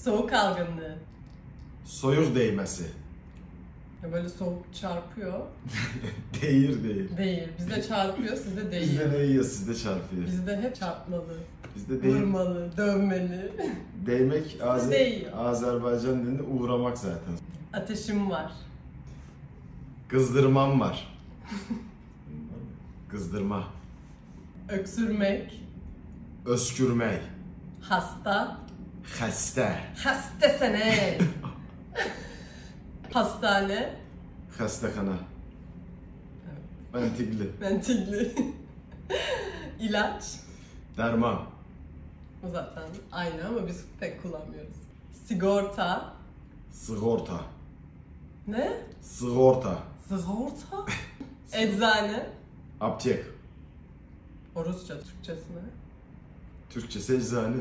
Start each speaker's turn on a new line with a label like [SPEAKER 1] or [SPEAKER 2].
[SPEAKER 1] Soğuk algınlığı.
[SPEAKER 2] Soyuq değmesi.
[SPEAKER 1] Ya böyle soğuk çarpıyor.
[SPEAKER 2] Değil.
[SPEAKER 1] Değil. Bizde çarpıyor, sizde değil.
[SPEAKER 2] Bizde değiyor, sizde çarpıyor.
[SPEAKER 1] Bizde hep çarpmalı,
[SPEAKER 2] Bizde değil.
[SPEAKER 1] vurmalı, dövmeli.
[SPEAKER 2] Değmek
[SPEAKER 1] Değiyor.
[SPEAKER 2] Azerbaycan dilinde uğramak zaten.
[SPEAKER 1] Ateşim var.
[SPEAKER 2] Kızdırmam var. Kızdırma.
[SPEAKER 1] Öksürmek.
[SPEAKER 2] Öskürmek.
[SPEAKER 1] Hasta.
[SPEAKER 2] Xəstə.
[SPEAKER 1] Hastasene. Hastane.
[SPEAKER 2] Xəstəxana. Məntiqli.
[SPEAKER 1] Mentigli. İlaç.
[SPEAKER 2] Dərman.
[SPEAKER 1] O zaten aynı ama biz pek kullanmıyoruz. Sigorta.
[SPEAKER 2] Sığorta.
[SPEAKER 1] Ne?
[SPEAKER 2] Sığorta.
[SPEAKER 1] Sigorta. Eczane.
[SPEAKER 2] Aptek.
[SPEAKER 1] O Rusça, Türkçesine.
[SPEAKER 2] Türkçesi eczane.